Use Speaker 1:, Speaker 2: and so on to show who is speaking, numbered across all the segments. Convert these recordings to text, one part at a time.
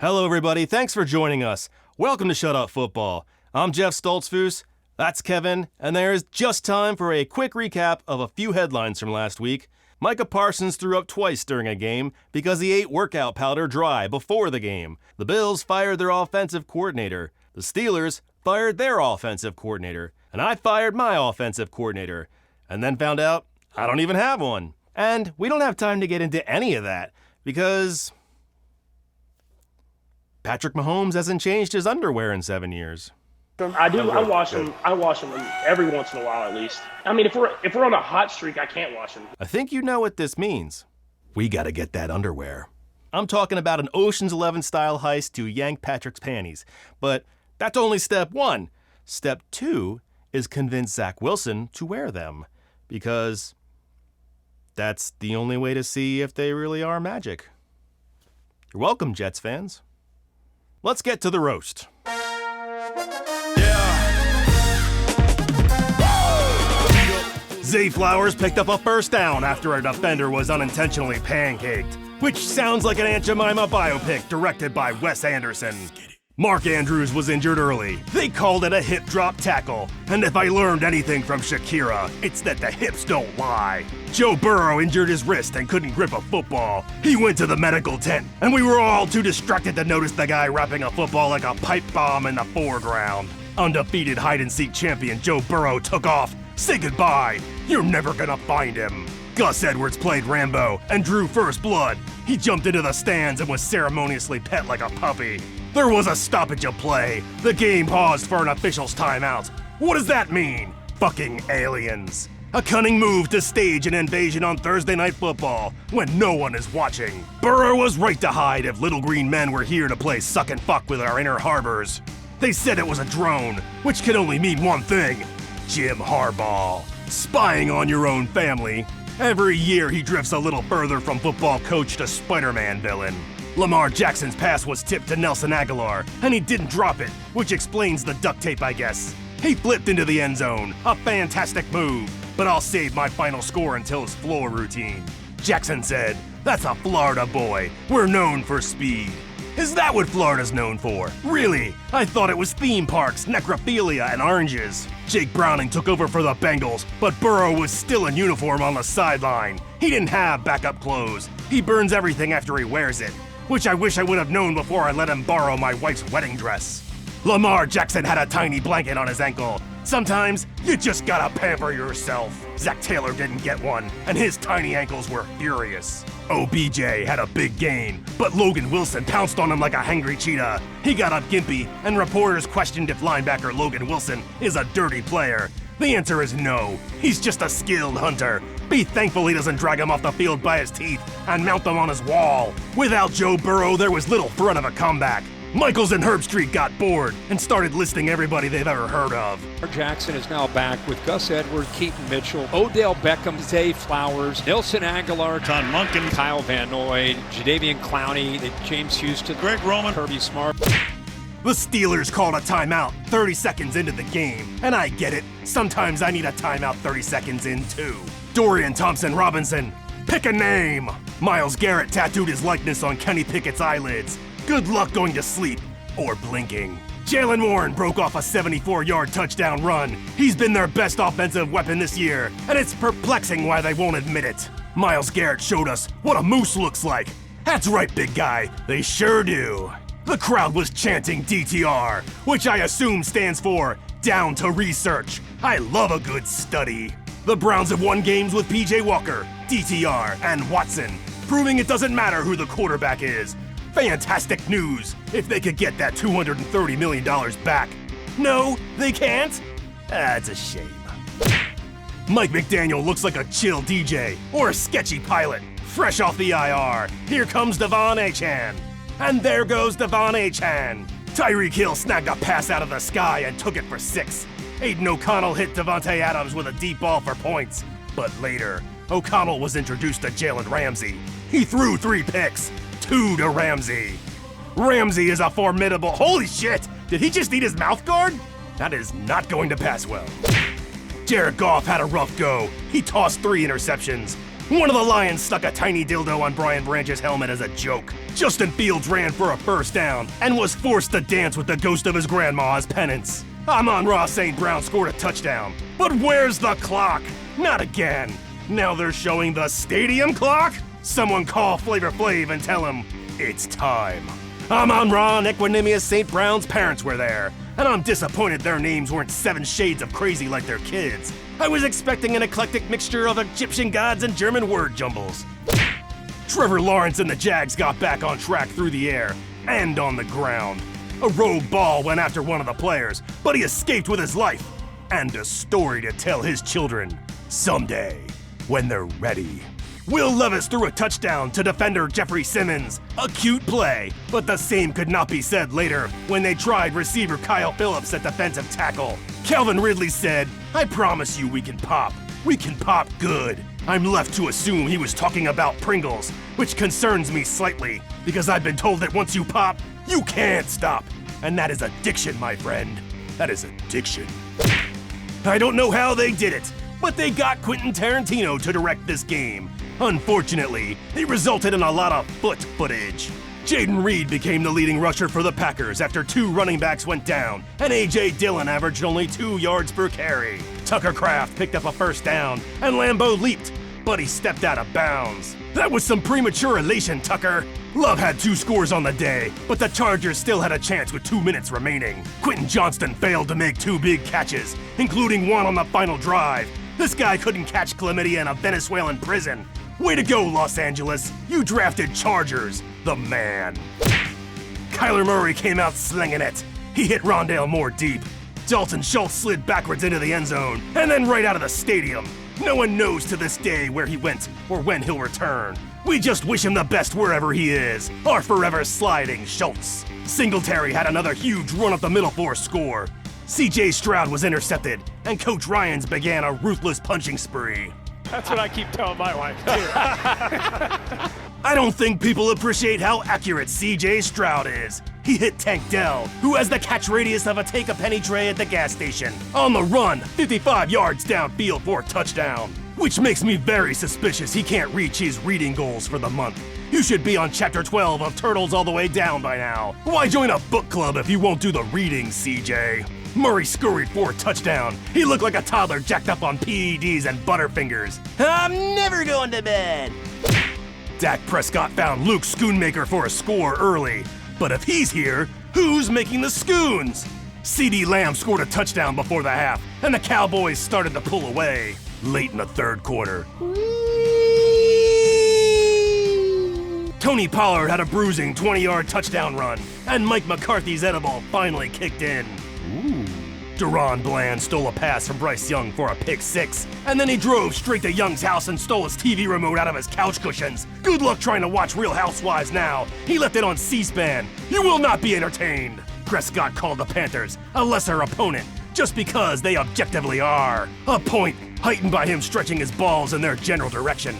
Speaker 1: Hello, everybody. Thanks for joining us. Welcome to Shut Up Football. I'm Jeff Stoltzfus. That's Kevin. And there's just time for a quick recap of a few headlines from last week. Micah Parsons threw up twice during a game because he ate workout powder dry before the game. The Bills fired their offensive coordinator. The Steelers fired their offensive coordinator. And I fired my offensive coordinator. And then found out I don't even have one. And we don't have time to get into any of that because Patrick Mahomes hasn't changed his underwear in 7 years.
Speaker 2: I do. I wash them every once in a while at least. I mean, if we're on a hot streak, I can't wash them.
Speaker 1: I think you know what this means. We gotta get that underwear. I'm talking about an Ocean's 11 style heist to yank Patrick's panties. But that's only step one. Step two is convince Zach Wilson to wear them. Because that's the only way to see if they really are magic. You're welcome, Jets fans. Let's get to the roast. Zay Flowers picked up a first down after a defender was unintentionally pancaked, which sounds like an Aunt Jemima biopic directed by Wes Anderson. Mark Andrews was injured early. They called it a hip drop tackle, and if I learned anything from Shakira, it's that the hips don't lie. Joe Burrow injured his wrist and couldn't grip a football. He went to the medical tent, and we were all too distracted to notice the guy wrapping a football like a pipe bomb in the foreground. Undefeated hide-and-seek champion Joe Burrow took off. Say goodbye. You're never gonna find him. Gus Edwards played Rambo and drew first blood. He jumped into the stands and was ceremoniously pet like a puppy. There was a stoppage of play. The game paused for an official's timeout. What does that mean? Fucking aliens. A cunning move to stage an invasion on Thursday Night Football when no one is watching. Burrow was right to hide if little green men were here to play suck and fuck with our inner harbors. They said it was a drone, which can only mean one thing. Jim Harbaugh. Spying on your own family. Every year he drifts a little further from football coach to Spider-Man villain. Lamar Jackson's pass was tipped to Nelson Aguilar, and he didn't drop it, which explains the duct tape, I guess. He flipped into the end zone, a fantastic move, but I'll save my final score until his floor routine. Jackson said, "That's a Florida boy. We're known for speed." Is that what Florida's known for? Really? I thought it was theme parks, necrophilia, and oranges. Jake Browning took over for the Bengals, but Burrow was still in uniform on the sideline. He didn't have backup clothes. He burns everything after he wears it, which I wish I would have known before I let him borrow my wife's wedding dress. Lamar Jackson had a tiny blanket on his ankle. Sometimes, you just gotta pamper yourself. Zach Taylor didn't get one, and his tiny ankles were furious. OBJ had a big gain, but Logan Wilson pounced on him like a hangry cheetah. He got up gimpy, and reporters questioned if linebacker Logan Wilson is a dirty player. The answer is no. He's just a skilled hunter. Be thankful he doesn't drag him off the field by his teeth and mount them on his wall. Without Joe Burrow, there was little threat of a comeback. Michaels and Herbstreit got bored and started listing everybody they've ever heard of.
Speaker 3: Jackson is now back with Gus Edwards, Keaton Mitchell, Odell Beckham, Zay Flowers, Nelson Aguilar,
Speaker 4: John Monken,
Speaker 3: Kyle Van Noy, Jadeveon Clowney, James Houston,
Speaker 4: Greg Roman,
Speaker 3: Kirby Smart.
Speaker 1: The Steelers called a timeout 30 seconds into the game, and I get it. Sometimes I need a timeout 30 seconds in too. Dorian Thompson-Robinson, pick a name. Myles Garrett tattooed his likeness on Kenny Pickett's eyelids. Good luck going to sleep or blinking. Jalen Warren broke off a 74-yard touchdown run. He's been their best offensive weapon this year, and it's perplexing why they won't admit it. Myles Garrett showed us what a moose looks like. That's right, big guy, they sure do. The crowd was chanting DTR, which I assume stands for Down to Research. I love a good study. The Browns have won games with PJ Walker, DTR, and Watson, proving it doesn't matter who the quarterback is. Fantastic news if they could get that $230 million back. No, they can't? That's a shame. Mike McDaniel looks like a chill DJ or a sketchy pilot. Fresh off the IR, here comes DeVon Achane. And there goes DeVon Achane. Tyreek Hill snagged a pass out of the sky and took it for 6. Aidan O'Connell hit Devontae Adams with a deep ball for points. But later, O'Connell was introduced to Jalen Ramsey. He threw 3 picks. 2 to Ramsey. Ramsey is a formidable... Holy shit! Did he just eat his mouth guard? That is not going to pass well. Jared Goff had a rough go. He tossed 3 interceptions. One of the Lions stuck a tiny dildo on Brian Branch's helmet as a joke. Justin Fields ran for a first down and was forced to dance with the ghost of his grandma as penance. Amon-Ra St. Brown scored a touchdown. But where's the clock? Not again. Now they're showing the stadium clock? Someone call Flavor Flav and tell him it's time. Amon-Ra and Equanimous St. Brown's parents were there, and I'm disappointed their names weren't 7 shades of crazy like their kids. I was expecting an eclectic mixture of Egyptian gods and German word jumbles. Trevor Lawrence and the Jags got back on track through the air and on the ground. A rogue ball went after one of the players, but he escaped with his life and a story to tell his children someday when they're ready. Will Levis threw a touchdown to defender Jeffrey Simmons. A cute play, but the same could not be said later when they tried receiver Kyle Phillips at defensive tackle. Calvin Ridley said, "I promise you we can pop. We can pop good." I'm left to assume he was talking about Pringles, which concerns me slightly, because I've been told that once you pop, you can't stop. And that is addiction, my friend. That is addiction. I don't know how they did it, but they got Quentin Tarantino to direct this game. Unfortunately, it resulted in a lot of foot footage. Jaden Reed became the leading rusher for the Packers after 2 running backs went down, and A.J. Dillon averaged only 2 yards per carry. Tucker Kraft picked up a first down, and Lambeau leaped, but he stepped out of bounds. That was some premature elation, Tucker. Love had 2 scores on the day, but the Chargers still had a chance with 2 minutes remaining. Quentin Johnston failed to make 2 big catches, including one on the final drive. This guy couldn't catch chlamydia in a Venezuelan prison. Way to go, Los Angeles. You drafted Chargers, the man. Kyler Murray came out slinging it. He hit Rondale Moore deep. Dalton Schultz slid backwards into the end zone, and then right out of the stadium. No one knows to this day where he went or when he'll return. We just wish him the best wherever he is, our forever sliding Schultz. Singletary had another huge run up the middle for a score. C.J. Stroud was intercepted, and Coach Ryans began a ruthless punching spree.
Speaker 4: That's what I keep telling my wife, too.
Speaker 1: I don't think people appreciate how accurate C.J. Stroud is. He hit Tank Dell, who has the catch radius of a take-a-penny tray at the gas station. On the run, 55 yards downfield for a touchdown. Which makes me very suspicious he can't reach his reading goals for the month. You should be on chapter 12 of Turtles All the Way Down by now. Why join a book club if you won't do the reading, C.J.? Murray scurried for a touchdown. He looked like a toddler jacked up on PEDs and Butterfingers. I'm never going to bed. Dak Prescott found Luke Schoonmaker for a score early. But if he's here, who's making the scoons? CeeDee Lamb scored a touchdown before the half, and the Cowboys started to pull away late in the third quarter. Tony Pollard had a bruising 20-yard touchdown run, and Mike McCarthy's edible finally kicked in. Deron Bland stole a pass from Bryce Young for a pick 6, and then he drove straight to Young's house and stole his TV remote out of his couch cushions. Good luck trying to watch Real Housewives now. He left it on C-SPAN. You will not be entertained. Prescott called the Panthers a lesser opponent, just because they objectively are. A point heightened by him stretching his balls in their general direction.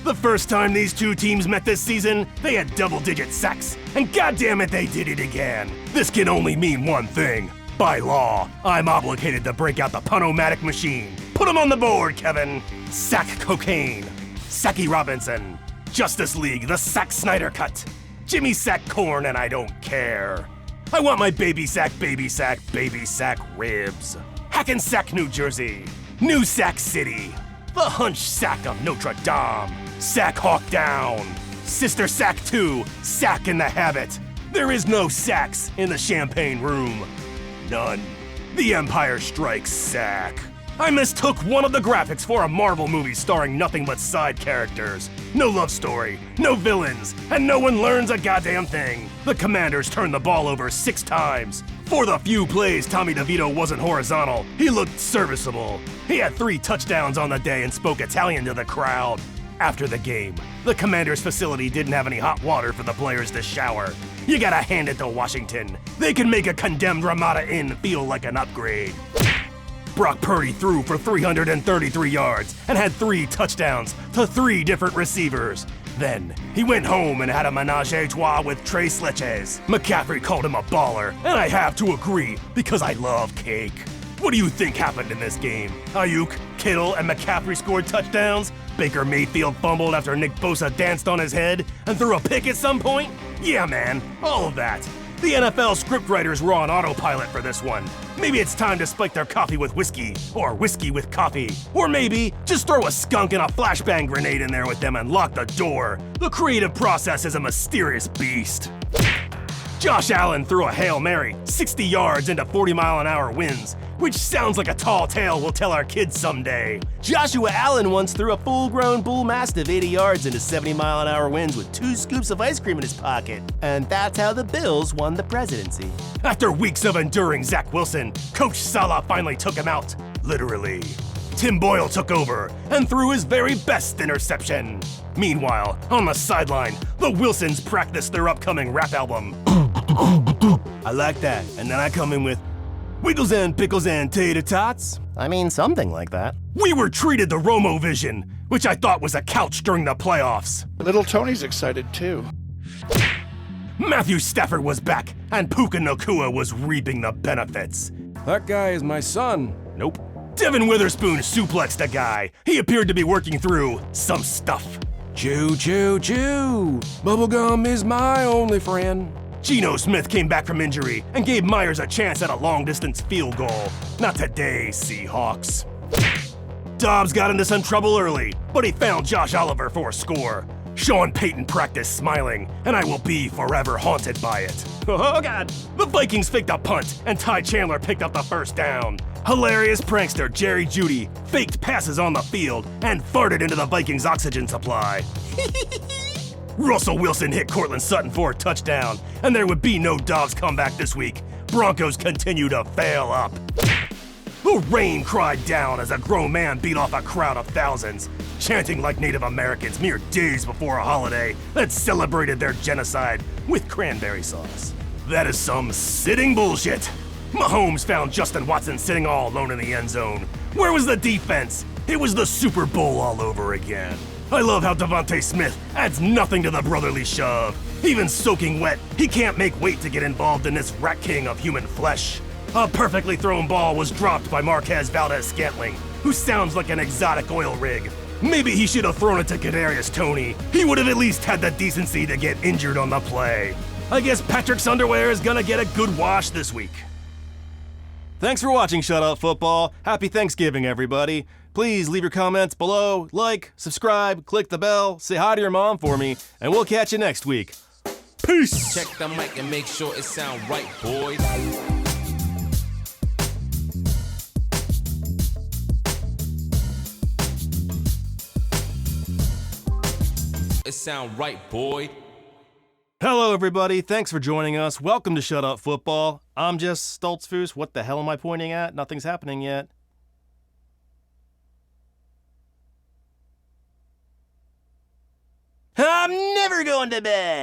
Speaker 1: The first time these two teams met this season, they had double-digit sacks, and goddammit, they did it again. This can only mean one thing. By law, I'm obligated to break out the Punomatic machine. Put him on the board, Kevin. Sack Cocaine. Sacky Robinson. Justice League, the Sack Snyder Cut. Jimmy Sack Corn, and I don't care. I want my baby sack ribs. Hackensack, New Jersey. New Sack City. The Hunch Sack of Notre Dame. Sack Hawk Down. Sister Sack 2. Sack in the Habit. There is no sacks in the Champagne Room. None. The Empire Strikes Sack. I mistook one of the graphics for a Marvel movie starring nothing but side characters. No love story, no villains, and no one learns a goddamn thing. The Commanders turned the ball over 6 times. For the few plays Tommy DeVito wasn't horizontal, he looked serviceable. He had 3 touchdowns on the day and spoke Italian to the crowd. After the game, the Commanders' facility didn't have any hot water for the players to shower. You gotta hand it to Washington. They can make a condemned Ramada Inn feel like an upgrade. Brock Purdy threw for 333 yards and had 3 touchdowns to 3 different receivers. Then, he went home and had a menage a trois with Tres Leches. McCaffrey called him a baller, and I have to agree because I love cake. What do you think happened in this game? Ayuk, Kittle, and McCaffrey scored touchdowns? Baker Mayfield fumbled after Nick Bosa danced on his head and threw a pick at some point? Yeah, man, all of that. The NFL scriptwriters were on autopilot for this one. Maybe it's time to spike their coffee with whiskey, or whiskey with coffee. Or maybe just throw a skunk and a flashbang grenade in there with them and lock the door. The creative process is a mysterious beast. Josh Allen threw a Hail Mary 60 yards into 40-mile-an-hour winds, which sounds like a tall tale we'll tell our kids someday. Joshua Allen once threw a full-grown bull mastiff 80 yards into 70-mile-an-hour winds with 2 scoops of ice cream in his pocket. And that's how the Bills won the presidency. After weeks of enduring Zach Wilson, Coach Saleh finally took him out, literally. Tim Boyle took over and threw his very best interception. Meanwhile, on the sideline, the Wilsons practiced their upcoming rap album. I like that, and then I come in with Wiggles and pickles and tater tots. I mean, something like that. We were treated the Romo Vision, which I thought was a couch during the playoffs.
Speaker 4: Little Tony's excited too.
Speaker 1: Matthew Stafford was back, and Puka Nacua was reaping the benefits. That guy is my son. Nope. Devin Witherspoon suplexed a guy. He appeared to be working through some stuff. Chew, chew, chew. Bubblegum is my only friend. Geno Smith came back from injury and gave Myers a chance at a long-distance field goal. Not today, Seahawks. Dobbs got into some trouble early, but he found Josh Oliver for a score. Sean Payton practiced smiling, and I will be forever haunted by it. Oh God! The Vikings faked a punt, and Ty Chandler picked up the first down. Hilarious prankster Jerry Jeudy faked passes on the field and farted into the Vikings' oxygen supply. Russell Wilson hit Cortland Sutton for a touchdown, and there would be no Dobbs comeback this week. Broncos continue to fail up. The rain cried down as a grown man beat off a crowd of thousands, chanting like Native Americans mere days before a holiday that celebrated their genocide with cranberry sauce. That is some sitting bullshit. Mahomes found Justin Watson sitting all alone in the end zone. Where was the defense? It was the Super Bowl all over again. I love how Devontae Smith adds nothing to the brotherly shove. Even soaking wet, he can't make weight to get involved in this rat king of human flesh. A perfectly thrown ball was dropped by Marquez Valdez-Scantling, who sounds like an exotic oil rig. Maybe he should have thrown it to Kadarius Toney. He would have at least had the decency to get injured on the play. I guess Patrick's underwear is gonna get a good wash this week. Thanks for watching Shut Up Football. Happy Thanksgiving, everybody. Please leave your comments below, like, subscribe, click the bell, say hi to your mom for me, and we'll catch you next week. Peace!
Speaker 5: Check the mic and make sure it sound right, boys. It sound right, boy.
Speaker 1: Hello, everybody. Thanks for joining us. Welcome to Shut Up Football. I'm just Stoltzfus. What the hell am I pointing at? Nothing's happening yet. I'm never going to bed.